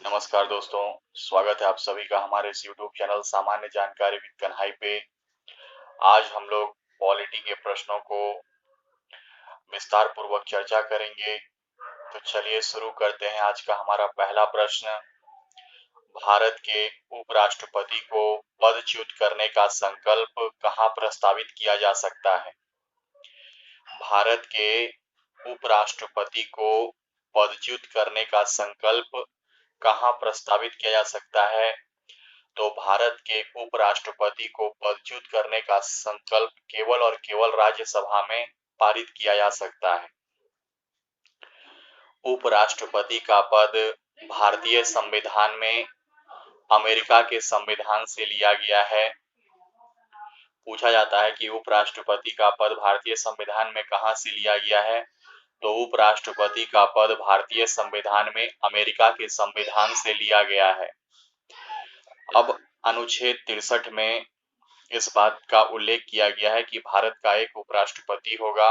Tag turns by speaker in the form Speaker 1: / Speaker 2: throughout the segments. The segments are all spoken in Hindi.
Speaker 1: नमस्कार दोस्तों, स्वागत है आप सभी का हमारे इस YouTube चैनल सामान्य जानकारी विद कन्हाई पे। आज हम लोग पॉलिटी के प्रश्नों को विस्तार पूर्वक चर्चा करेंगे। तो चलिए शुरू करते हैं। आज का हमारा पहला प्रश्न, भारत के उपराष्ट्रपति को पदच्युत करने का संकल्प कहाँ प्रस्तावित किया जा सकता है? भारत के उपराष्ट्रपति को पदच्युत करने का संकल्प कहाँ प्रस्तावित किया जा सकता है? तो भारत के उपराष्ट्रपति को पदच्युत करने का संकल्प केवल और केवल राज्यसभा में पारित किया जा सकता है। उपराष्ट्रपति का पद भारतीय संविधान में अमेरिका के संविधान से लिया गया है। पूछा जाता है कि उपराष्ट्रपति का पद भारतीय संविधान में कहां से लिया गया है? तो उपराष्ट्रपति का पद भारतीय संविधान में अमेरिका के संविधान से लिया गया है। अब अनुच्छेद 63 में इस बात का उल्लेख किया गया है कि भारत का एक उपराष्ट्रपति होगा।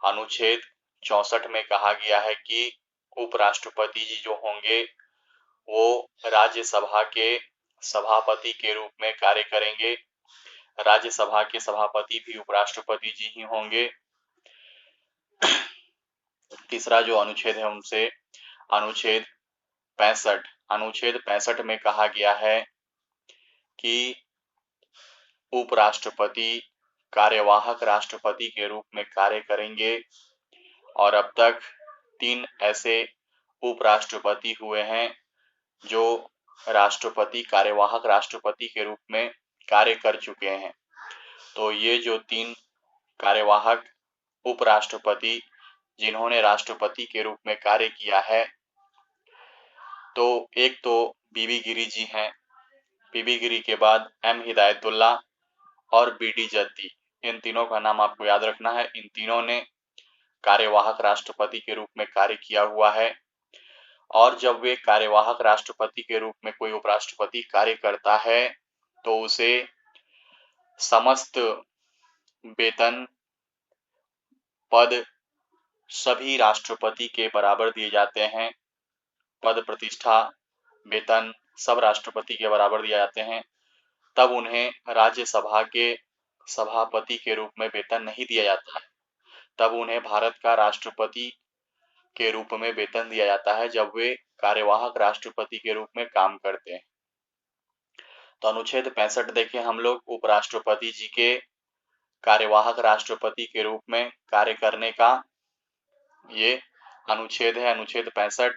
Speaker 1: अनुच्छेद 64 में कहा गया है कि उपराष्ट्रपति जी जो होंगे वो राज्यसभा के सभापति के रूप में कार्य करेंगे। राज्यसभा के सभापति भी उपराष्ट्रपति जी ही होंगे। तीसरा जो अनुच्छेद है उनसे अनुच्छेद 65 में कहा गया है कि उपराष्ट्रपति कार्यवाहक राष्ट्रपति के रूप में कार्य करेंगे। और अब तक 3 ऐसे उपराष्ट्रपति हुए हैं जो कार्यवाहक राष्ट्रपति के रूप में कार्य कर चुके हैं। तो ये जो 3 कार्यवाहक उपराष्ट्रपति जिन्होंने राष्ट्रपति के रूप में कार्य किया है, तो एक तो बीबी गिरी जी हैं, बीबी गिरी के बाद एम हिदायतुल्ला और बीडी जत्ती। इन तीनों का नाम आपको याद रखना है। इन तीनों ने कार्यवाहक राष्ट्रपति के रूप में कार्य किया हुआ है। और जब वे कार्यवाहक राष्ट्रपति के रूप में कोई उपराष्ट्रपति कार्य करता है तो उसे समस्त वेतन पद सभी राष्ट्रपति के बराबर दिए जाते हैं। पद प्रतिष्ठा वेतन सब राष्ट्रपति के बराबर दिए जाते हैं। तब उन्हें राज्यसभा के सभापति के रूप में वेतन नहीं दिया जाता है। तब उन्हें भारत का राष्ट्रपति के रूप में वेतन दिया जाता है जब वे कार्यवाहक राष्ट्रपति के रूप में काम करते हैं। तो अनुच्छेद 65 देखें हम लोग, उपराष्ट्रपति जी के कार्यवाहक राष्ट्रपति के रूप में कार्य करने का ये अनुच्छेद है, अनुच्छेद 65।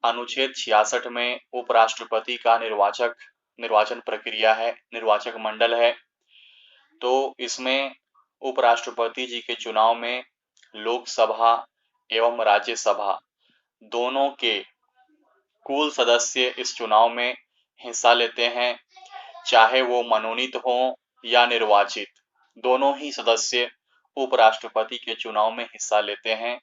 Speaker 1: अनुच्छेद 66 में उपराष्ट्रपति का निर्वाचन प्रक्रिया है, निर्वाचक मंडल है। तो इसमें उपराष्ट्रपति जी के चुनाव में लोकसभा एवं राज्यसभा दोनों के कुल सदस्य इस चुनाव में हिस्सा लेते हैं, चाहे वो मनोनीत हो या निर्वाचित। दोनों ही सदस्य उपराष्ट्रपति के चुनाव में हिस्सा लेते हैं।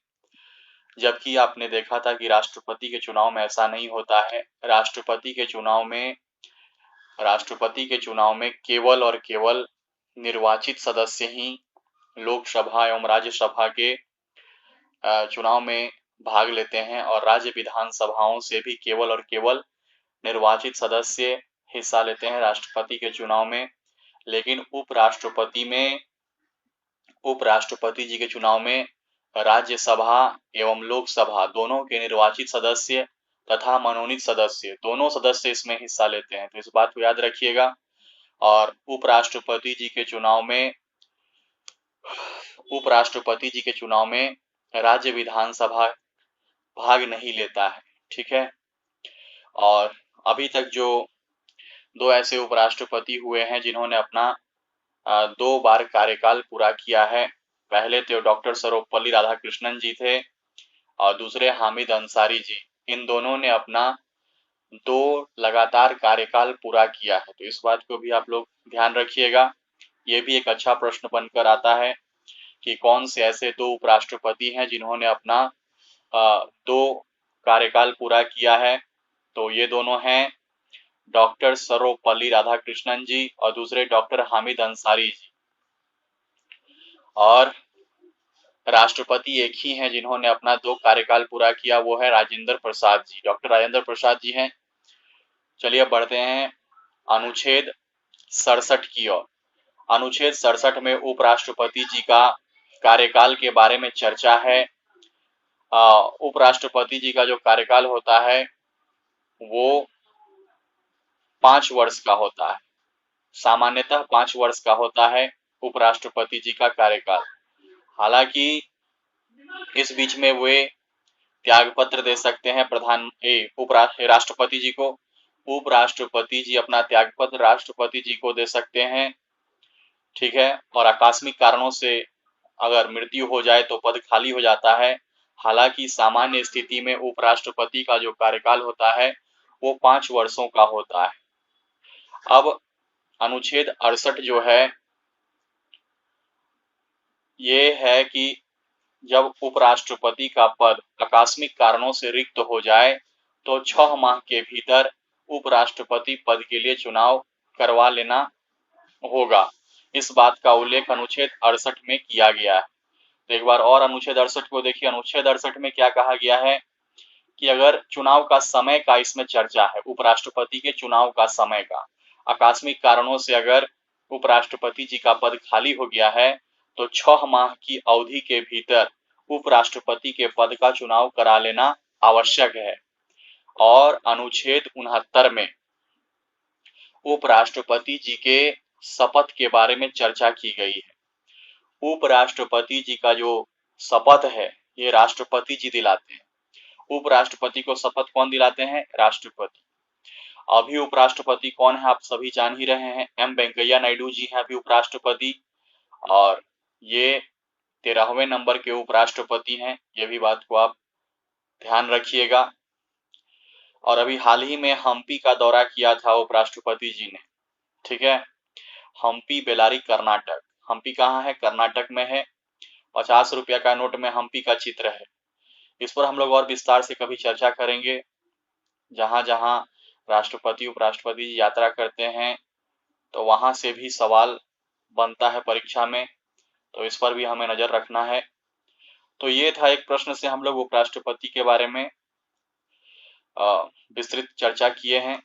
Speaker 1: जबकि आपने देखा था कि राष्ट्रपति के चुनाव में ऐसा नहीं होता है। राष्ट्रपति के चुनाव में केवल और केवल निर्वाचित सदस्य ही लोकसभा एवं राज्यसभा के चुनाव में भाग लेते हैं और राज्य विधानसभाओं से भी केवल और केवल निर्वाचित सदस्य हिस्सा लेते हैं राष्ट्रपति के चुनाव में। लेकिन उपराष्ट्रपति जी के चुनाव में राज्यसभा एवं लोकसभा दोनों के निर्वाचित सदस्य तथा मनोनीत सदस्य दोनों सदस्य इसमें हिस्सा लेते हैं। तो इस बात को याद रखिएगा। और उपराष्ट्रपति जी के चुनाव में राज्य विधानसभा भाग नहीं लेता है। ठीक है। और अभी तक जो 2 ऐसे उपराष्ट्रपति हुए हैं जिन्होंने अपना 2 बार कार्यकाल पूरा किया है। पहले तो डॉक्टर सर्वपल्ली राधाकृष्णन जी थे और दूसरे हामिद अंसारी जी। इन दोनों ने अपना 2 लगातार कार्यकाल पूरा किया है। तो इस बात को भी आप लोग ध्यान रखिएगा। ये भी एक अच्छा प्रश्न बनकर आता है कि कौन से ऐसे 2 उपराष्ट्रपति हैं जिन्होंने अपना 2 कार्यकाल पूरा किया है। तो ये दोनों हैं डॉक्टर सर्वपल्ली राधाकृष्णन जी और दूसरे डॉक्टर हामिद अंसारी जी। और राष्ट्रपति एक ही हैं जिन्होंने अपना 2 कार्यकाल पूरा किया, वो है राजेंद्र प्रसाद जी, डॉक्टर राजेंद्र प्रसाद जी हैं। चलिए अब बढ़ते हैं अनुच्छेद 67 की ओर। अनुच्छेद 67 में उपराष्ट्रपति जी का कार्यकाल के बारे में चर्चा है। उपराष्ट्रपति जी का जो कार्यकाल होता है वो 5 वर्ष का होता है। सामान्यतः 5 वर्ष का होता है उपराष्ट्रपति जी का कार्यकाल। हालांकि इस बीच में वे त्याग पत्र दे सकते हैं राष्ट्रपति जी को। उपराष्ट्रपति जी अपना त्याग पत्र राष्ट्रपति जी को दे सकते हैं, ठीक है। और आकस्मिक कारणों से अगर मृत्यु हो जाए तो पद खाली हो जाता है। हालांकि सामान्य स्थिति में उपराष्ट्रपति का जो कार्यकाल होता है वो 5 वर्षों का होता है। अब अनुच्छेद 68 जो है ये है कि जब उपराष्ट्रपति का पद आकस्मिक कारणों से रिक्त हो जाए तो 6 माह के भीतर उपराष्ट्रपति पद के लिए चुनाव करवा लेना होगा। इस बात का उल्लेख अनुच्छेद 68 में किया गया है। तो एक बार और अनुच्छेद 68 को देखिए। अनुच्छेद 68 में क्या कहा गया है कि अगर चुनाव का समय का इसमें चर्चा है, उपराष्ट्रपति के चुनाव का समय का, आकस्मिक कारणों से अगर उपराष्ट्रपति जी का पद खाली हो गया है तो 6 माह की अवधि के भीतर उपराष्ट्रपति के पद का चुनाव करा लेना आवश्यक है। और अनुच्छेद 69 में उपराष्ट्रपति जी के शपथ के बारे में चर्चा की गई है। उपराष्ट्रपति जी का जो शपथ है ये राष्ट्रपति जी दिलाते हैं। उपराष्ट्रपति को शपथ कौन दिलाते हैं? राष्ट्रपति। अभी उपराष्ट्रपति कौन है आप सभी जान ही रहे हैं, एम वेंकैया नायडू जी हैं अभी उपराष्ट्रपति, और ये 13वें नंबर के उपराष्ट्रपति हैं। ये भी बात को आप ध्यान रखिएगा। और अभी हाल ही में हम्पी का दौरा किया था उपराष्ट्रपति जी ने, ठीक है। हम्पी बेलारी कर्नाटक। हम्पी कहाँ है? कर्नाटक में है। 50 रुपया का नोट में हम्पी का चित्र है। इस पर हम लोग और विस्तार से कभी चर्चा करेंगे। जहां जहां राष्ट्रपति उपराष्ट्रपति जी यात्रा करते हैं तो वहां से भी सवाल बनता है परीक्षा में, तो इस पर भी हमें नजर रखना है। तो ये था एक प्रश्न से हम लोग उपराष्ट्रपति के बारे में विस्तृत चर्चा किए हैं।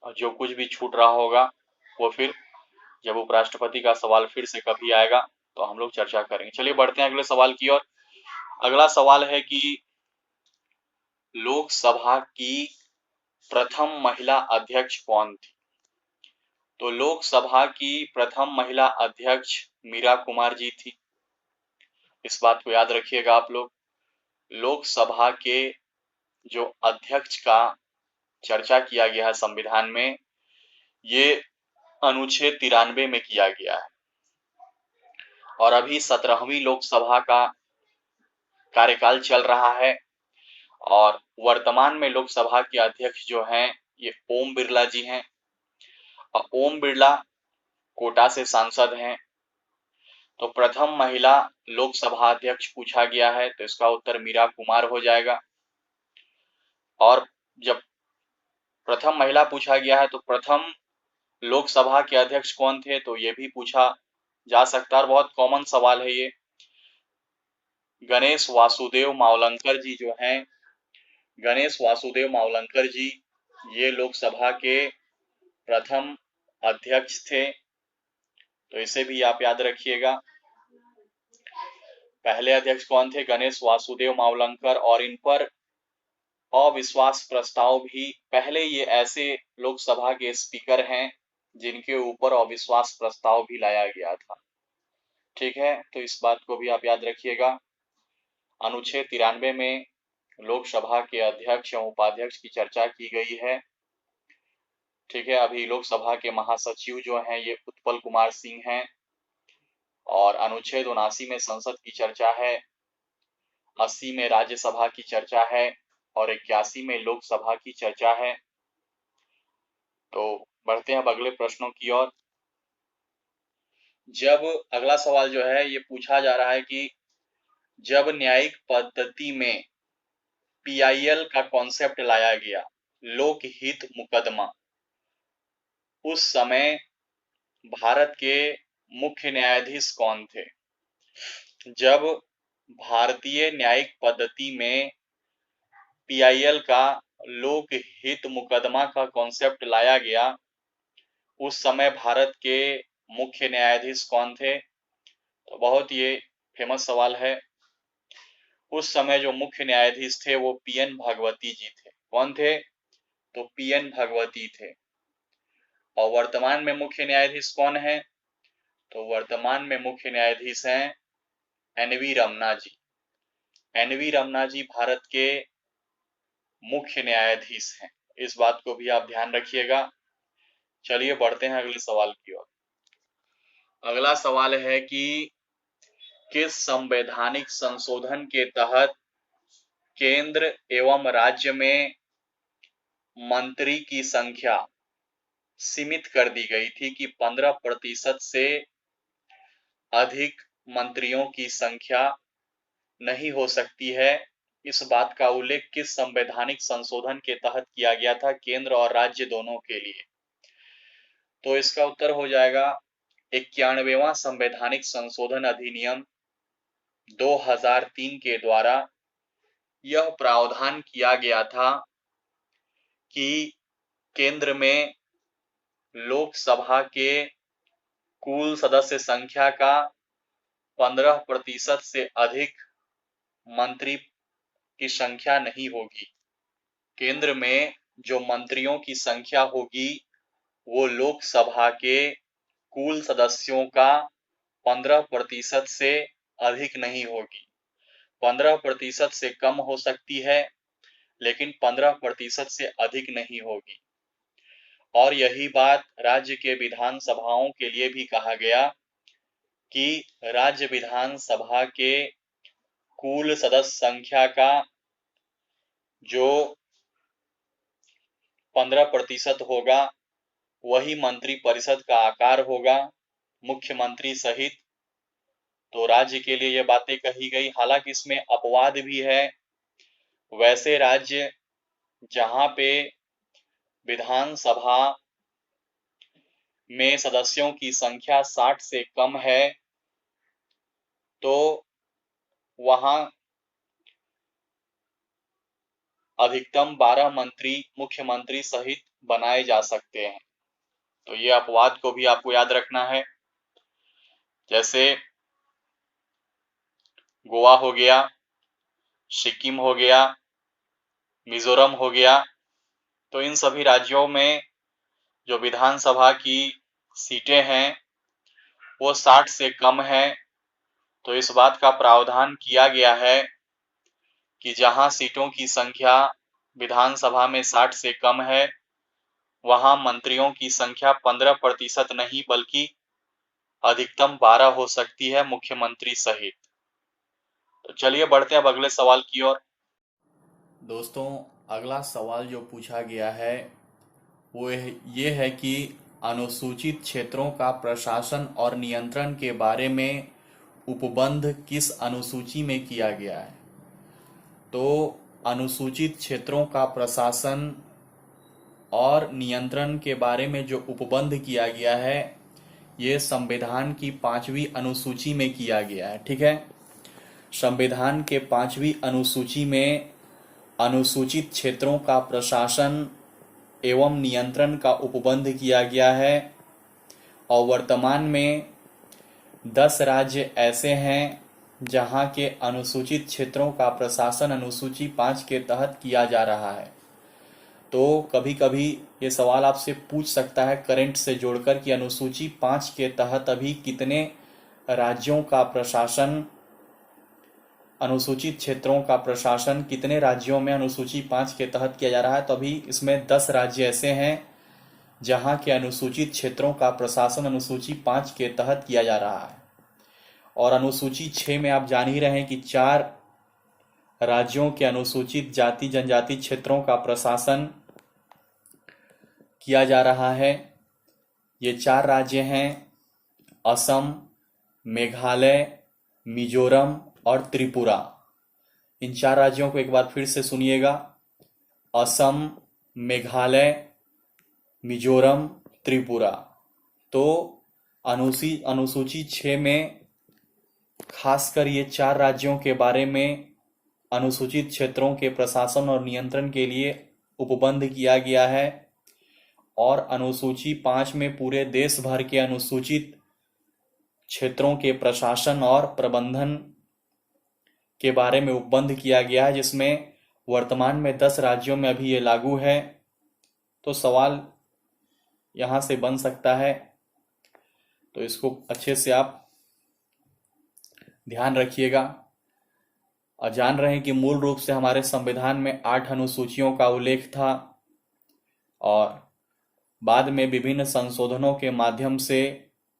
Speaker 1: और जो कुछ भी छूट रहा होगा वो फिर जब उपराष्ट्रपति का सवाल फिर से कभी आएगा तो हम लोग चर्चा करेंगे। चलिए बढ़ते हैं अगले सवाल की ओर। अगला सवाल है कि लोकसभा की प्रथम महिला अध्यक्ष कौन थी? तो लोकसभा की प्रथम महिला अध्यक्ष मीरा कुमार जी थी। इस बात को याद रखिएगा आप लोग। लोकसभा के जो अध्यक्ष का चर्चा किया गया है संविधान में, ये अनुच्छेद 93 में किया गया है। और अभी 17वीं लोकसभा का कार्यकाल चल रहा है और वर्तमान में लोकसभा के अध्यक्ष जो हैं ये ओम बिरला जी हैं। और ओम बिरला कोटा से सांसद हैं। तो प्रथम महिला लोकसभा अध्यक्ष पूछा गया है तो इसका उत्तर मीरा कुमार हो जाएगा। और जब प्रथम महिला पूछा गया है तो प्रथम लोकसभा के अध्यक्ष कौन थे, तो ये भी पूछा जा सकता है और बहुत कॉमन सवाल है ये। गणेश वासुदेव मावलंकर जी जो हैं, गणेश वासुदेव मावलंकर जी ये लोकसभा के प्रथम अध्यक्ष थे। तो इसे भी आप याद रखिएगा। पहले अध्यक्ष कौन थे? गणेश वासुदेव मावलंकर। और इन पर अविश्वास प्रस्ताव भी, पहले ये ऐसे लोकसभा के स्पीकर हैं जिनके ऊपर अविश्वास प्रस्ताव भी लाया गया था, ठीक है। तो इस बात को भी आप याद रखिएगा। अनुच्छेद 93 में लोकसभा के अध्यक्ष एवं उपाध्यक्ष की चर्चा की गई है, ठीक है। अभी लोकसभा के महासचिव जो हैं ये उत्पल कुमार सिंह हैं। और अनुच्छेद 79 में संसद की चर्चा है, 80 में राज्यसभा की चर्चा है और 81 में लोकसभा की चर्चा है। तो बढ़ते हैं अब अगले प्रश्नों की ओर। जब अगला सवाल जो है ये पूछा जा रहा है कि जब न्यायिक पद्धति में पीआईएल का कॉन्सेप्ट लाया गया, लोकहित मुकदमा, उस समय भारत के मुख्य न्यायाधीश कौन थे? जब भारतीय न्यायिक पद्धति में पीआईएल का लोक हित मुकदमा का कॉन्सेप्ट लाया गया, उस समय भारत के मुख्य न्यायाधीश कौन थे? तो बहुत ये फेमस सवाल है। उस समय जो मुख्य न्यायाधीश थे वो पीएन भागवती जी थे। कौन थे? तो पीएन भागवती थे। और वर्तमान में मुख्य न्यायाधीश कौन है? तो वर्तमान में मुख्य न्यायाधीश हैं एनवी रमना जी। एनवी रमना जी भारत के मुख्य न्यायाधीश हैं, इस बात को भी आप ध्यान रखिएगा। चलिए बढ़ते हैं अगले सवाल की ओर। अगला सवाल है कि किस संवैधानिक संशोधन के तहत केंद्र एवं राज्य में मंत्री की संख्या सीमित कर दी गई थी कि 15% से अधिक मंत्रियों की संख्या नहीं हो सकती है। इस बात का उल्लेख किस संवैधानिक संशोधन के तहत किया गया था, केंद्र और राज्य दोनों के लिए? तो इसका उत्तर हो जाएगा 91वां संवैधानिक संशोधन अधिनियम 2003 के द्वारा यह प्रावधान किया गया था कि केंद्र में लोकसभा के कुल सदस्य संख्या का 15% से अधिक मंत्री की संख्या नहीं होगी। केंद्र में जो मंत्रियों की संख्या होगी वो लोकसभा के कुल सदस्यों का 15% से अधिक नहीं होगी। 15% से कम हो सकती है, लेकिन 15% से अधिक नहीं होगी। और यही बात राज्य के विधानसभाओं के लिए भी कहा गया कि राज्य विधानसभा के कुल सदस्य संख्या का जो 15% होगा वही मंत्री परिषद का आकार होगा, मुख्यमंत्री सहित। तो राज्य के लिए ये बातें कही गई। हालांकि इसमें अपवाद भी है। वैसे राज्य जहां पे विधानसभा में सदस्यों की संख्या 60 से कम है तो वहां अधिकतम 12 मंत्री मुख्यमंत्री सहित बनाए जा सकते हैं। तो ये अपवाद को भी आपको याद रखना है। जैसे गोवा हो गया, सिक्किम हो गया, मिजोरम हो गया। तो इन सभी राज्यों में जो विधानसभा की सीटें हैं वो 60 से कम है। तो इस बात का प्रावधान किया गया है कि जहां सीटों की संख्या विधानसभा में 60 से कम है वहां मंत्रियों की संख्या 15% नहीं बल्कि अधिकतम 12 हो सकती है, मुख्यमंत्री सहित। तो चलिए बढ़ते हैं अब अगले सवाल की ओर। दोस्तों, अगला सवाल जो पूछा गया है वो ये है कि अनुसूचित क्षेत्रों का प्रशासन और नियंत्रण के बारे में उपबंध किस अनुसूची में किया गया है? तो अनुसूचित क्षेत्रों का प्रशासन और नियंत्रण के बारे में जो उपबंध किया गया है ये संविधान की 5वीं अनुसूची में किया गया है। ठीक है, संविधान के 5वीं अनुसूची में अनुसूचित क्षेत्रों का प्रशासन एवं नियंत्रण का उपबंध किया गया है। और वर्तमान में 10 राज्य ऐसे हैं जहां के अनुसूचित क्षेत्रों का प्रशासन अनुसूची 5 के तहत किया जा रहा है। तो कभी कभी ये सवाल आपसे पूछ सकता है करंट से जोड़कर कि अनुसूची 5 के तहत अभी कितने राज्यों का प्रशासन, अनुसूचित क्षेत्रों का प्रशासन कितने राज्यों में अनुसूची 5 के तहत किया जा रहा है? तो अभी इसमें 10 राज्य ऐसे हैं जहां के अनुसूचित क्षेत्रों का प्रशासन अनुसूची 5 के तहत किया जा रहा है। और अनुसूची 6 में आप जान ही रहे हैं कि 4 राज्यों के अनुसूचित जाति जनजाति क्षेत्रों का प्रशासन किया जा रहा है। ये 4 राज्य हैं असम, मेघालय, मिजोरम और त्रिपुरा। इन 4 राज्यों को एक बार फिर से सुनिएगा, असम, मेघालय, मिजोरम, त्रिपुरा। तो अनुसूची 6 में खासकर ये 4 राज्यों के बारे में अनुसूचित क्षेत्रों के प्रशासन और नियंत्रण के लिए उपबंध किया गया है। और अनुसूची 5 में पूरे देश भर के अनुसूचित क्षेत्रों के प्रशासन और प्रबंधन के बारे में उपबंध किया गया है, जिसमें वर्तमान में 10 राज्यों में अभी ये लागू है। तो सवाल यहाँ से बन सकता है, तो इसको अच्छे से आप ध्यान रखिएगा। और जान रहे हैं कि मूल रूप से हमारे संविधान में 8 अनुसूचियों का उल्लेख था और बाद में विभिन्न संशोधनों के माध्यम से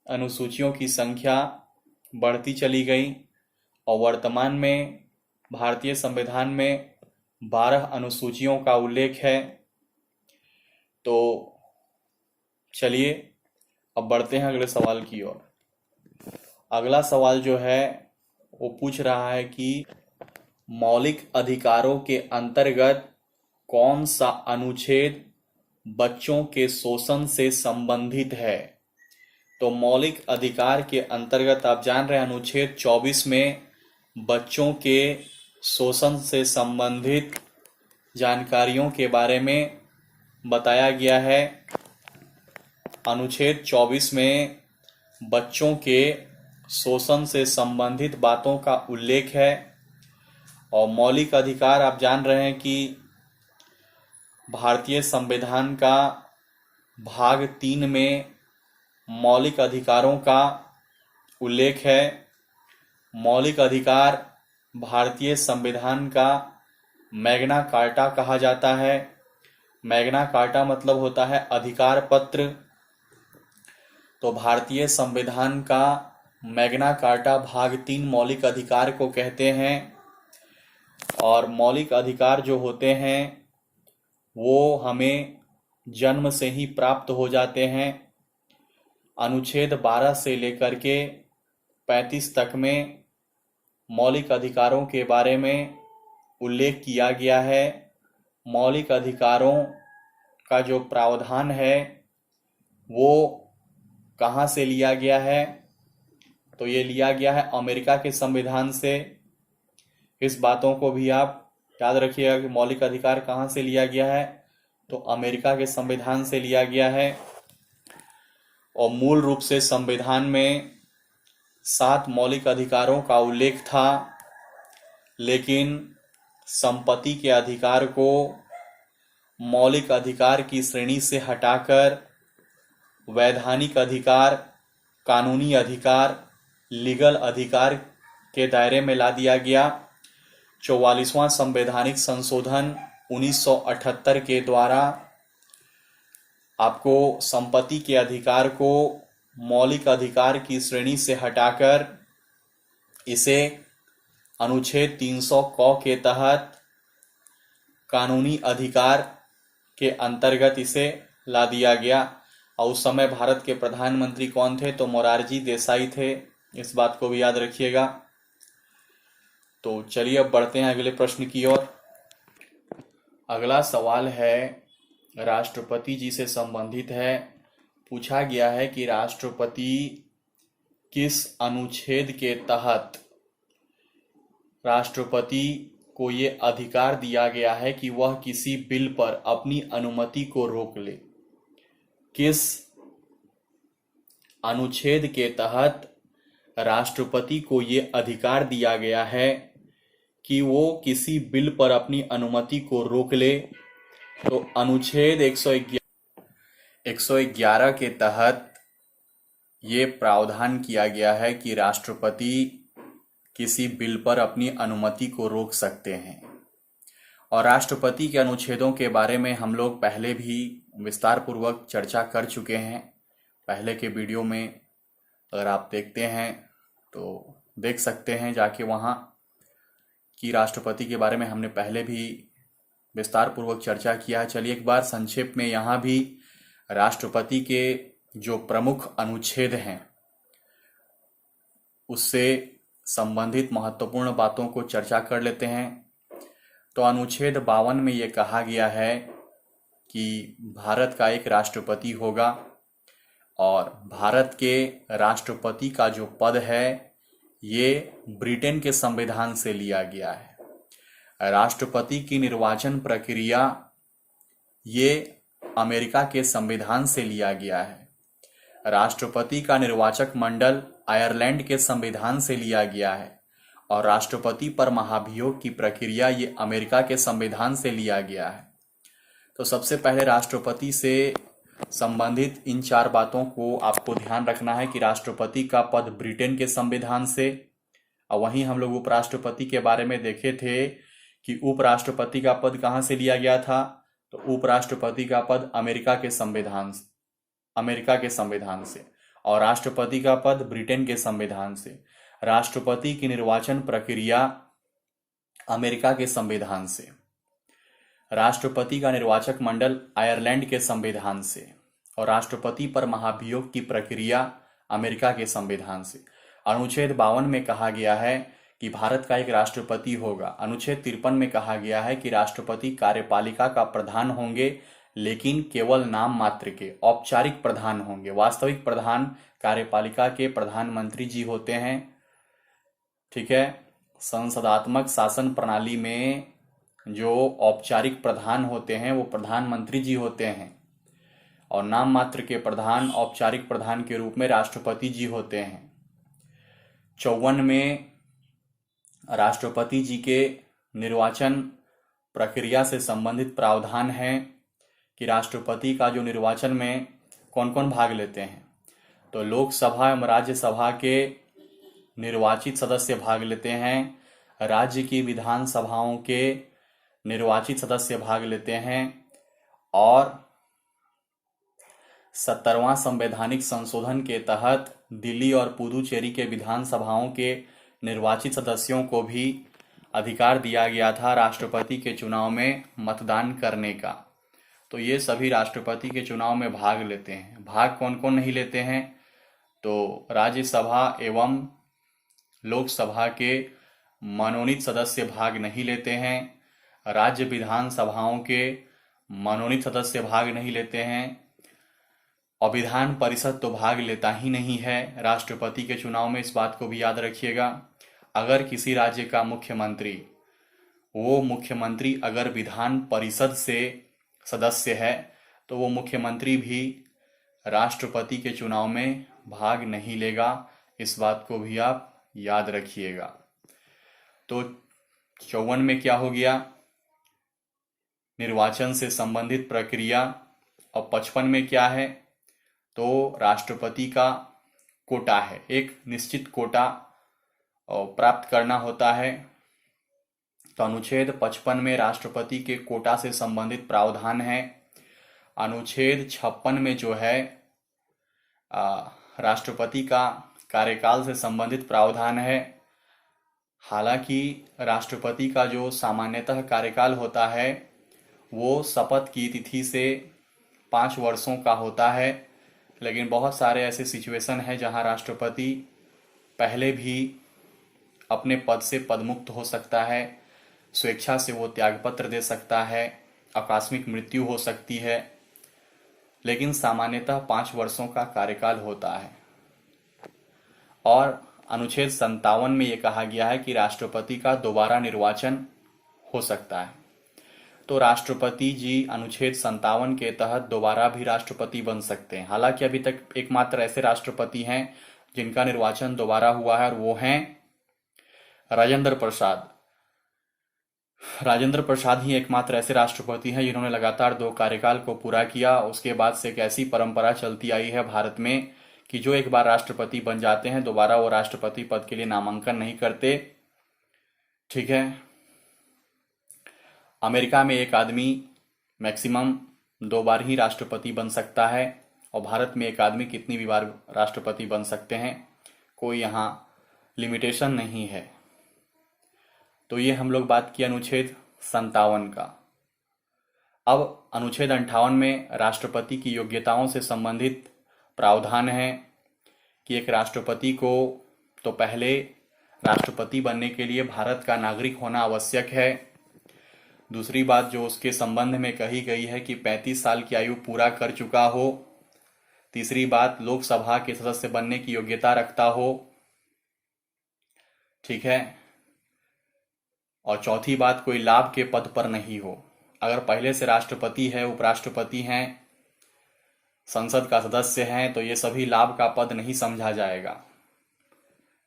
Speaker 1: अनुसूचियों की संख्या बढ़ती चली गई और वर्तमान में भारतीय संविधान में 12 अनुसूचियों का उल्लेख है। तो चलिए अब बढ़ते हैं अगले सवाल की ओर। अगला सवाल जो है वो पूछ रहा है कि मौलिक अधिकारों के अंतर्गत कौन सा अनुच्छेद बच्चों के शोषण से संबंधित है। तो मौलिक अधिकार के अंतर्गत आप जान रहे हैं अनुच्छेद 24 में बच्चों के शोषण से संबंधित जानकारियों के बारे में बताया गया है। अनुच्छेद 24 में बच्चों के शोषण से संबंधित बातों का उल्लेख है। और मौलिक अधिकार आप जान रहे हैं कि भारतीय संविधान का भाग 3 में मौलिक अधिकारों का उल्लेख है। मौलिक अधिकार भारतीय संविधान का मैग्ना कार्टा कहा जाता है। मैग्ना कार्टा मतलब होता है अधिकार पत्र। तो भारतीय संविधान का मैग्ना कार्टा भाग 3 मौलिक अधिकार को कहते हैं। और मौलिक अधिकार जो होते हैं वो हमें जन्म से ही प्राप्त हो जाते हैं। अनुच्छेद 12 से लेकर के 35 तक में मौलिक अधिकारों के बारे में उल्लेख किया गया है। मौलिक अधिकारों का जो प्रावधान है वो कहाँ से लिया गया है, तो ये लिया गया है अमेरिका के संविधान से। इस बातों को भी आप याद रखिएगा कि मौलिक अधिकार कहाँ से लिया गया है, तो अमेरिका के संविधान से लिया गया है। और मूल रूप से संविधान में 7 मौलिक अधिकारों का उल्लेख था, लेकिन संपत्ति के अधिकार को मौलिक अधिकार की श्रेणी से हटाकर वैधानिक अधिकार, कानूनी अधिकार, लीगल अधिकार के दायरे में ला दिया गया। 44वां संवैधानिक संशोधन 1978 के द्वारा आपको संपत्ति के अधिकार को मौलिक अधिकार की श्रेणी से हटाकर इसे अनुच्छेद 300 क के तहत कानूनी अधिकार के अंतर्गत इसे ला दिया गया। और उस समय भारत के प्रधानमंत्री कौन थे, तो मोरारजी देसाई थे। इस बात को भी याद रखिएगा। तो चलिए अब बढ़ते हैं अगले प्रश्न की ओर। अगला सवाल है राष्ट्रपति जी से संबंधित है। पूछा गया है कि राष्ट्रपति किस अनुच्छेद के तहत राष्ट्रपति को ये अधिकार दिया गया है कि वह किसी बिल पर अपनी अनुमति को रोक ले। किस अनुच्छेद के तहत राष्ट्रपति को ये अधिकार दिया गया है कि वो किसी बिल पर अपनी अनुमति को रोक ले। तो अनुच्छेद 111 के तहत ये प्रावधान किया गया है कि राष्ट्रपति किसी बिल पर अपनी अनुमति को रोक सकते हैं। और राष्ट्रपति के अनुच्छेदों के बारे में हम लोग पहले भी विस्तार पूर्वक चर्चा कर चुके हैं। पहले के वीडियो में अगर आप देखते हैं तो देख सकते हैं जाके वहाँ कि राष्ट्रपति के बारे में हमने पहले भी विस्तार पूर्वक चर्चा किया है। चलिए एक बार संक्षेप में यहाँ भी राष्ट्रपति के जो प्रमुख अनुच्छेद हैं उससे संबंधित महत्वपूर्ण बातों को चर्चा कर लेते हैं। तो अनुच्छेद 52 में ये कहा गया है कि भारत का एक राष्ट्रपति होगा और भारत के राष्ट्रपति का जो पद है ये ब्रिटेन के संविधान से लिया गया है। राष्ट्रपति की निर्वाचन प्रक्रिया ये अमेरिका के संविधान से लिया गया है। राष्ट्रपति का निर्वाचक मंडल आयरलैंड के संविधान से लिया गया है और राष्ट्रपति पर महाभियोग की प्रक्रिया ये अमेरिका के संविधान से लिया गया है। तो सबसे पहले राष्ट्रपति से संबंधित इन 4 बातों को आपको ध्यान रखना है कि राष्ट्रपति का पद ब्रिटेन के संविधान से, और वहीं हम लोग उपराष्ट्रपति के बारे में देखे थे कि उपराष्ट्रपति का पद कहाँ से लिया गया था, तो उपराष्ट्रपति का पद अमेरिका के संविधान से और राष्ट्रपति का पद ब्रिटेन के संविधान से। राष्ट्रपति की निर्वाचन प्रक्रिया अमेरिका के संविधान से, राष्ट्रपति का निर्वाचक मंडल आयरलैंड के संविधान से और राष्ट्रपति पर महाभियोग की प्रक्रिया अमेरिका के संविधान से। अनुच्छेद 52 में कहा गया है कि भारत का एक राष्ट्रपति होगा। अनुच्छेद 53 में कहा गया है कि राष्ट्रपति कार्यपालिका का प्रधान होंगे, लेकिन केवल नाम मात्र के औपचारिक प्रधान होंगे। वास्तविक प्रधान कार्यपालिका के प्रधानमंत्री जी होते हैं। ठीक है, संसदात्मक शासन प्रणाली में जो औपचारिक प्रधान होते हैं वो प्रधानमंत्री जी होते हैं और नाम मात्र के प्रधान औपचारिक प्रधान के रूप में राष्ट्रपति जी होते हैं। 54 में राष्ट्रपति जी के निर्वाचन प्रक्रिया से संबंधित प्रावधान है कि राष्ट्रपति का जो निर्वाचन में कौन कौन भाग लेते हैं, तो लोकसभा एवं राज्यसभा के निर्वाचित सदस्य भाग लेते हैं, राज्य की विधानसभाओं के निर्वाचित सदस्य भाग लेते हैं और 70वां संवैधानिक संशोधन के तहत दिल्ली और पुदुचेरी के विधानसभाओं के निर्वाचित सदस्यों को भी अधिकार दिया गया था राष्ट्रपति के चुनाव में मतदान करने का। तो ये सभी राष्ट्रपति के चुनाव में भाग लेते हैं। भाग कौन कौन नहीं लेते हैं, तो राज्यसभा एवं लोकसभा के मनोनीत सदस्य भाग नहीं लेते हैं, राज्य विधानसभाओं के मनोनीत सदस्य भाग नहीं लेते हैं और विधान परिषद तो भाग लेता ही नहीं है राष्ट्रपति के चुनाव में। इस बात को भी याद रखिएगा। अगर किसी राज्य का मुख्यमंत्री, वो मुख्यमंत्री अगर विधान परिषद से सदस्य है तो वो मुख्यमंत्री भी राष्ट्रपति के चुनाव में भाग नहीं लेगा। इस बात को भी आप याद रखिएगा। तो 54 में क्या हो गया, निर्वाचन से संबंधित प्रक्रिया। और 55 में क्या है, तो राष्ट्रपति का कोटा है, एक निश्चित कोटा प्राप्त करना होता है। तो अनुच्छेद 55 में राष्ट्रपति के कोटा से संबंधित प्रावधान है। अनुच्छेद 56 में जो है राष्ट्रपति का कार्यकाल से संबंधित प्रावधान है। हालांकि राष्ट्रपति का जो सामान्यतः कार्यकाल होता है वो शपथ की तिथि से 5 वर्षों का होता है, लेकिन बहुत सारे ऐसे सिचुएशन हैं जहां राष्ट्रपति पहले भी अपने पद से पदमुक्त हो सकता है, स्वेच्छा से वो त्यागपत्र दे सकता है, आकस्मिक मृत्यु हो सकती है, लेकिन सामान्यतः 5 वर्षों का कार्यकाल होता है। और अनुच्छेद 57 में ये कहा गया है कि राष्ट्रपति का दोबारा निर्वाचन हो सकता है। तो राष्ट्रपति जी अनुच्छेद 57 के तहत दोबारा भी राष्ट्रपति बन सकते हैं। हालांकि अभी तक एकमात्र ऐसे राष्ट्रपति हैं जिनका निर्वाचन दोबारा हुआ है और वो हैं राजेंद्र प्रसाद। राजेंद्र प्रसाद ही एकमात्र ऐसे राष्ट्रपति हैं जिन्होंने लगातार 2 कार्यकाल को पूरा किया। उसके बाद से एक ऐसी परंपरा चलती आई है भारत में कि जो एक बार राष्ट्रपति बन जाते हैं दोबारा वो राष्ट्रपति पद के लिए नामांकन नहीं करते। ठीक है, अमेरिका में एक आदमी मैक्सिमम 2 बार ही राष्ट्रपति बन सकता है और भारत में एक आदमी कितनी भी बार राष्ट्रपति बन सकते हैं, कोई यहाँ लिमिटेशन नहीं है। तो ये हम लोग बात की अनुच्छेद 57 का। अब अनुच्छेद 58 में राष्ट्रपति की योग्यताओं से संबंधित प्रावधान है कि एक राष्ट्रपति को तो पहले राष्ट्रपति बनने के लिए भारत का नागरिक होना आवश्यक है। दूसरी बात जो उसके संबंध में कही गई है कि 35 साल की आयु पूरा कर चुका हो। तीसरी बात लोकसभा के सदस्य बनने की योग्यता रखता हो। ठीक है। और चौथी बात, कोई लाभ के पद पर नहीं हो। अगर पहले से राष्ट्रपति है, उपराष्ट्रपति हैं, संसद का सदस्य हैं, तो ये सभी लाभ का पद नहीं समझा जाएगा।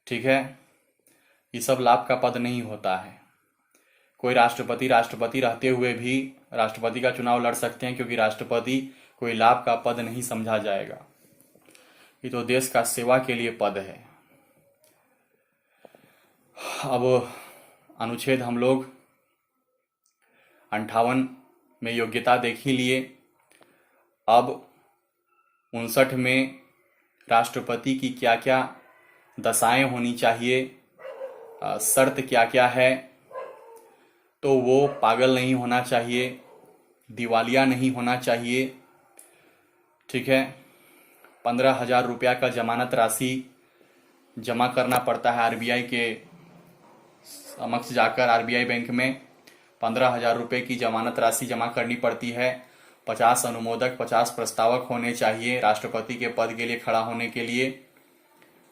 Speaker 1: ठीक है, ये सब लाभ का पद नहीं होता है। कोई राष्ट्रपति रहते हुए भी राष्ट्रपति का चुनाव लड़ सकते हैं, क्योंकि राष्ट्रपति कोई लाभ का पद नहीं समझा जाएगा। ये तो देश का सेवा के लिए पद है। अब अनुच्छेद हम लोग 58 में योग्यता देख ही लिए। अब 59 में राष्ट्रपति की क्या क्या दशाएं होनी चाहिए, शर्त क्या क्या है। तो वो पागल नहीं होना चाहिए, दिवालिया नहीं होना चाहिए। ठीक है, 15,000 रुपया का जमानत राशि जमा करना पड़ता है आरबीआई के समक्ष जाकर। आरबीआई बैंक में 15,000 रुपये की जमानत राशि जमा करनी पड़ती है। 50 अनुमोदक, 50 प्रस्तावक होने चाहिए राष्ट्रपति के पद के लिए खड़ा होने के लिए।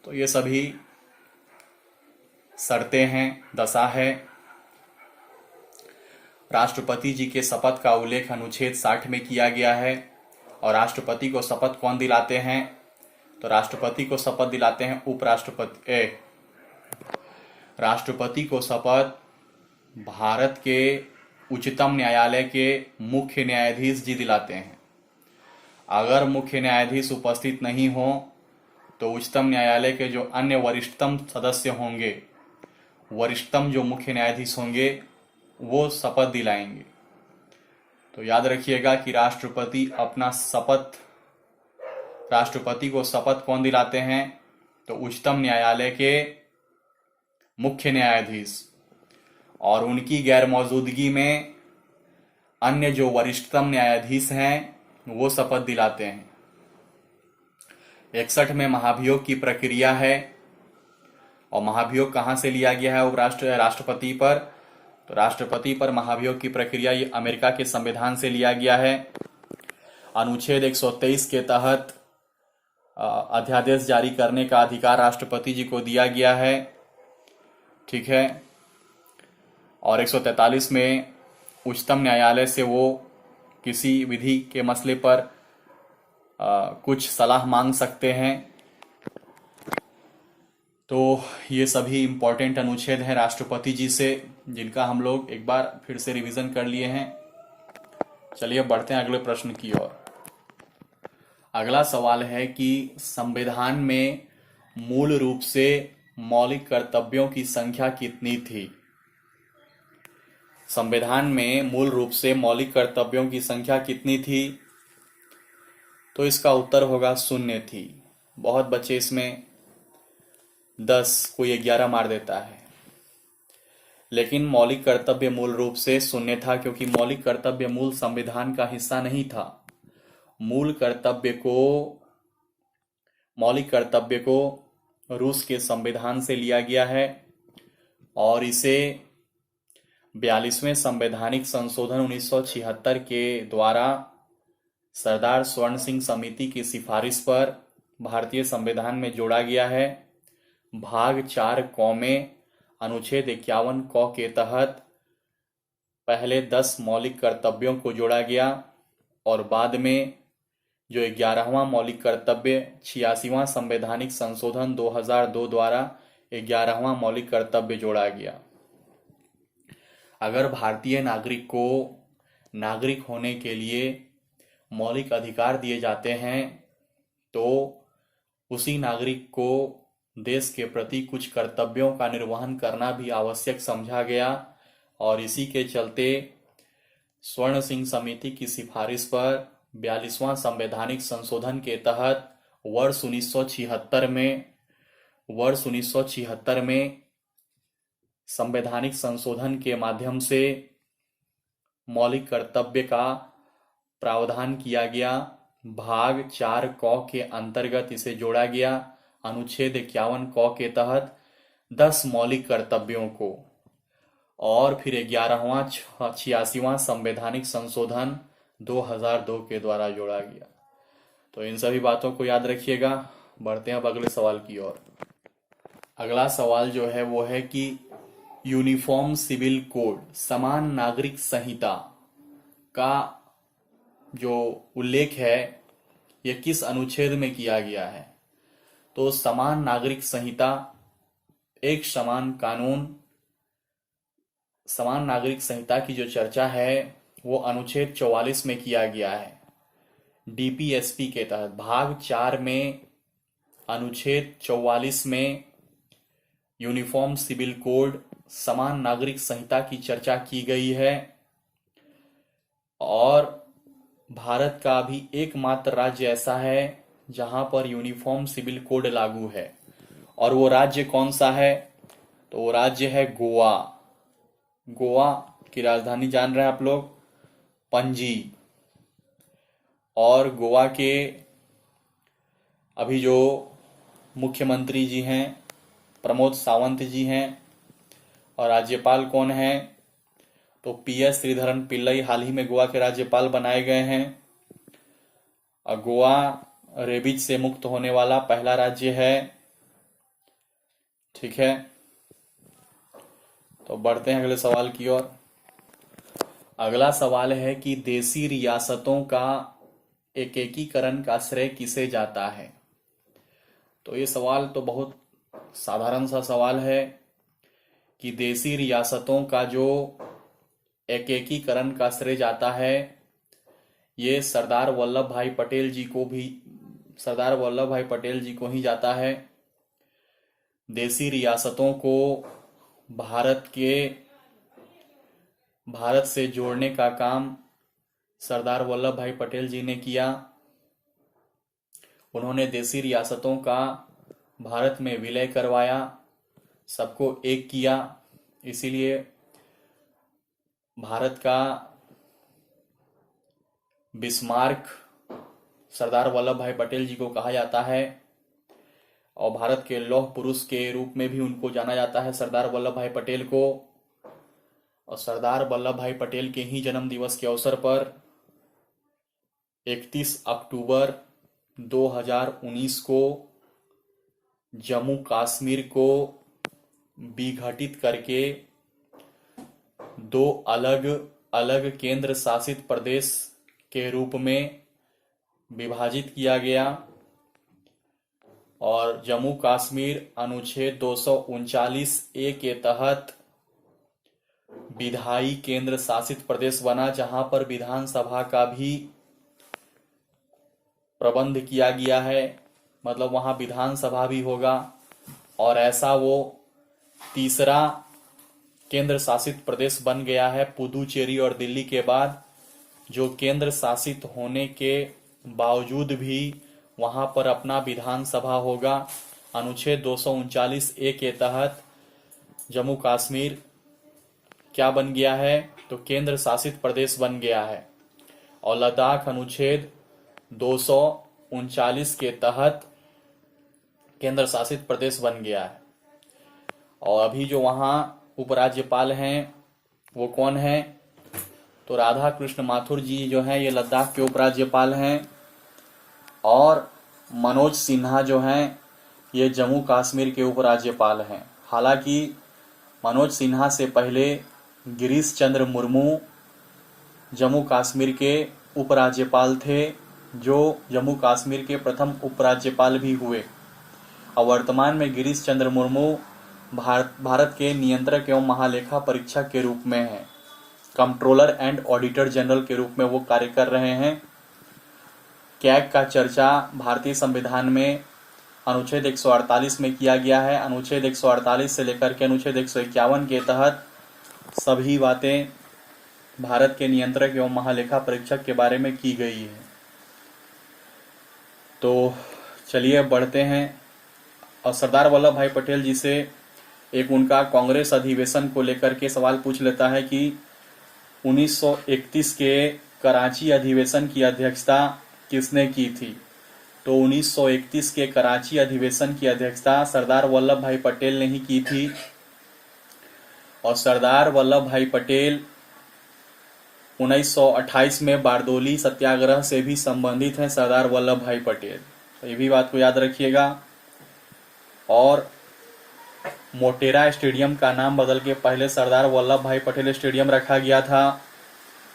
Speaker 1: तो ये सभी शर्तें हैं, दशा है। राष्ट्रपति जी के शपथ का उल्लेख अनुच्छेद 60 में किया गया है। और राष्ट्रपति को शपथ कौन दिलाते हैं? तो राष्ट्रपति को शपथ दिलाते हैं उपराष्ट्रपति। राष्ट्रपति को शपथ भारत के उच्चतम न्यायालय के मुख्य न्यायाधीश जी दिलाते हैं। अगर मुख्य न्यायाधीश उपस्थित नहीं हो तो उच्चतम न्यायालय के जो अन्य वरिष्ठतम सदस्य होंगे, वरिष्ठतम जो मुख्य न्यायाधीश होंगे, वो शपथ दिलाएंगे। तो याद रखिएगा कि राष्ट्रपति को शपथ कौन दिलाते हैं? तो उच्चतम न्यायालय के मुख्य न्यायाधीश। और उनकी गैर मौजूदगी में अन्य जो वरिष्ठतम न्यायाधीश हैं वो शपथ दिलाते हैं। 61 में महाभियोग की प्रक्रिया है। और महाभियोग कहाँ से लिया गया है? राष्ट्रपति पर। तो राष्ट्रपति पर महाभियोग की प्रक्रिया ये अमेरिका के संविधान से लिया गया है। अनुच्छेद 123 के तहत अध्यादेश जारी करने का अधिकार राष्ट्रपति जी को दिया गया है। ठीक है। और 143 में उच्चतम न्यायालय से वो किसी विधि के मसले पर कुछ सलाह मांग सकते हैं। तो ये सभी इम्पोर्टेंट अनुच्छेद हैं राष्ट्रपति जी से, जिनका हम लोग एक बार फिर से रिवीजन कर लिए हैं। चलिए बढ़ते हैं अगले प्रश्न की ओर। अगला सवाल है कि संविधान में मूल रूप से मौलिक कर्तव्यों की संख्या कितनी थी? संविधान में मूल रूप से मौलिक कर्तव्यों की संख्या कितनी थी? तो इसका उत्तर होगा 0 थी। बहुत बच्चे इसमें 10, कोई 11 मार देता है। लेकिन मौलिक कर्तव्य मूल रूप से 0 था, क्योंकि मौलिक कर्तव्य मूल संविधान का हिस्सा नहीं था। मौलिक कर्तव्य को रूस के संविधान से लिया गया है और इसे 42वें संवैधानिक संशोधन 1976 के द्वारा सरदार स्वर्ण सिंह समिति की सिफारिश पर भारतीय संविधान में जोड़ा गया है। भाग 4 क में अनुच्छेद 51 क के तहत पहले 10 मौलिक कर्तव्यों को जोड़ा गया और बाद में जो 11वां मौलिक कर्तव्य 86वां संवैधानिक संशोधन 2002 द्वारा 11वां मौलिक कर्तव्य जोड़ा गया। अगर भारतीय नागरिक को नागरिक होने के लिए मौलिक अधिकार दिए जाते हैं तो उसी नागरिक को देश के प्रति कुछ कर्तव्यों का निर्वहन करना भी आवश्यक समझा गया। और इसी के चलते स्वर्ण सिंह समिति की सिफारिश पर 42वां संवैधानिक संशोधन के तहत वर्ष 1976 में संवैधानिक संशोधन के माध्यम से मौलिक कर्तव्य का प्रावधान किया गया। भाग 4 क के अंतर्गत इसे जोड़ा गया। अनुच्छेद 51 क के तहत 10 मौलिक कर्तव्यों को और फिर 11वां 86वां संवैधानिक संशोधन 2002 के द्वारा जोड़ा गया। तो इन सभी बातों को याद रखिएगा। बढ़ते हैं अब अगले सवाल की ओर। अगला सवाल जो है वो है कि यूनिफॉर्म सिविल कोड, समान नागरिक संहिता का जो उल्लेख है यह किस अनुच्छेद में किया गया है? तो समान नागरिक संहिता एक समान कानून, समान नागरिक संहिता की जो चर्चा है वो अनुच्छेद 44 में किया गया है। डीपीएसपी के तहत भाग 4 में अनुच्छेद 44 में यूनिफॉर्म सिविल कोड, समान नागरिक संहिता की चर्चा की गई है। और भारत का भी एकमात्र राज्य ऐसा है जहां पर यूनिफॉर्म सिविल कोड लागू है। और वो राज्य कौन सा है? तो वो राज्य है गोवा। गोवा की राजधानी जान रहे हैं आप लोग? पणजी। और गोवा के अभी जो मुख्यमंत्री जी हैं प्रमोद सावंत जी हैं। और राज्यपाल कौन है? तो पीएस श्रीधरन पिल्लई हाल ही में गोवा के राज्यपाल बनाए गए हैं। और गोवा रेबीज से मुक्त होने वाला पहला राज्य है। ठीक है, तो बढ़ते हैं अगले सवाल की ओर। अगला सवाल है कि देशी रियासतों का एकीकरण का श्रेय किसे जाता है? तो ये सवाल तो बहुत साधारण सा सवाल है कि देशी रियासतों का जो एकीकरण का श्रेय जाता है ये सरदार वल्लभ भाई पटेल जी को ही जाता है। देशी रियासतों को भारत से जोड़ने का काम सरदार वल्लभ भाई पटेल जी ने किया। उन्होंने देशी रियासतों का भारत में विलय करवाया, सबको एक किया। इसीलिए भारत का बिस्मार्क सरदार वल्लभ भाई पटेल जी को कहा जाता है। और भारत के लौह पुरुष के रूप में भी उनको जाना जाता है, सरदार वल्लभ भाई पटेल को। और सरदार वल्लभ भाई पटेल के ही जन्म दिवस के अवसर पर 31 अक्टूबर 2019 को जम्मू कश्मीर को विघटित करके 2 अलग अलग केंद्र शासित प्रदेश के रूप में विभाजित किया गया। और जम्मू कश्मीर अनुच्छेद 239A के तहत विधायी केंद्र शासित प्रदेश बना, जहां पर विधानसभा का भी प्रबंध किया गया है, मतलब वहां विधानसभा भी होगा। और ऐसा वो तीसरा केंद्र शासित प्रदेश बन गया है पुदुचेरी और दिल्ली के बाद, जो केंद्र शासित होने के बावजूद भी वहां पर अपना विधानसभा होगा। अनुच्छेद 239A के तहत जम्मू कश्मीर क्या बन गया है? तो केंद्र शासित प्रदेश बन गया है। और लद्दाख अनुच्छेद 239 के तहत केंद्र शासित प्रदेश बन गया है। और अभी जो वहां उपराज्यपाल हैं वो कौन है? तो राधा कृष्ण माथुर जी जो हैं ये लद्दाख के उपराज्यपाल हैं। और मनोज सिन्हा जो हैं ये जम्मू कश्मीर के उपराज्यपाल हैं। हालांकि मनोज सिन्हा से पहले गिरीश चंद्र मुर्मू जम्मू कश्मीर के उपराज्यपाल थे, जो जम्मू कश्मीर के प्रथम उपराज्यपाल भी हुए। और वर्तमान में गिरीश चंद्र मुर्मू भारत के नियंत्रक एवं महालेखा परीक्षक के रूप में हैं, कंट्रोलर एंड ऑडिटर जनरल के रूप में वो कार्य कर रहे हैं। कैग का चर्चा भारतीय संविधान में अनुच्छेद 148 में किया गया है। अनुच्छेद 148 से लेकर के अनुच्छेद 151 के तहत सभी बातें भारत के नियंत्रक एवं महालेखा परीक्षक के बारे में की गई है। तो चलिए बढ़ते हैं। और सरदार वल्लभ भाई पटेल जी से एक उनका कांग्रेस अधिवेशन को लेकर के सवाल पूछ लेता है कि 1931 के कराची अधिवेशन की अध्यक्षता किसने की थी? तो 1931 के कराची अधिवेशन की अध्यक्षता सरदार वल्लभ भाई पटेल ने ही की थी। और सरदार वल्लभ भाई पटेल 1928 में बारदोली सत्याग्रह से भी संबंधित हैं सरदार वल्लभ भाई पटेल, तो ये भी बात को याद रखिएगा। और मोटेरा स्टेडियम का नाम बदल के पहले सरदार वल्लभ भाई पटेल स्टेडियम रखा गया था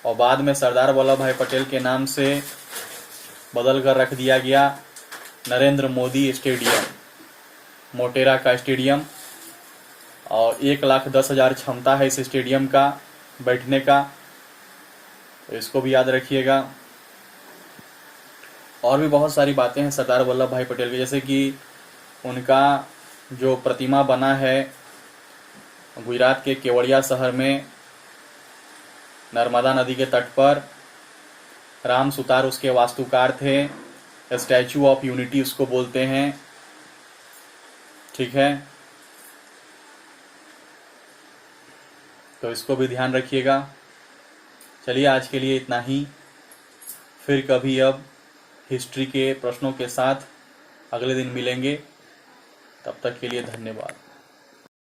Speaker 1: और बाद में सरदार वल्लभ भाई पटेल के नाम से बदल कर रख दिया गया नरेंद्र मोदी स्टेडियम, मोटेरा का स्टेडियम। और 1,10,000 क्षमता है इस स्टेडियम का बैठने का, तो इसको भी याद रखिएगा। और भी बहुत सारी बातें हैं सरदार वल्लभ भाई पटेल की, जैसे कि उनका जो प्रतिमा बना है गुजरात के केवड़िया शहर में नर्मदा नदी के तट पर, राम सुतार उसके वास्तुकार थे, स्टैचू ऑफ यूनिटी उसको बोलते हैं, ठीक है। तो इसको भी ध्यान रखिएगा। चलिए आज के लिए इतना ही, फिर कभी अब हिस्ट्री के प्रश्नों के साथ अगले दिन मिलेंगे। तब तक के लिए धन्यवाद।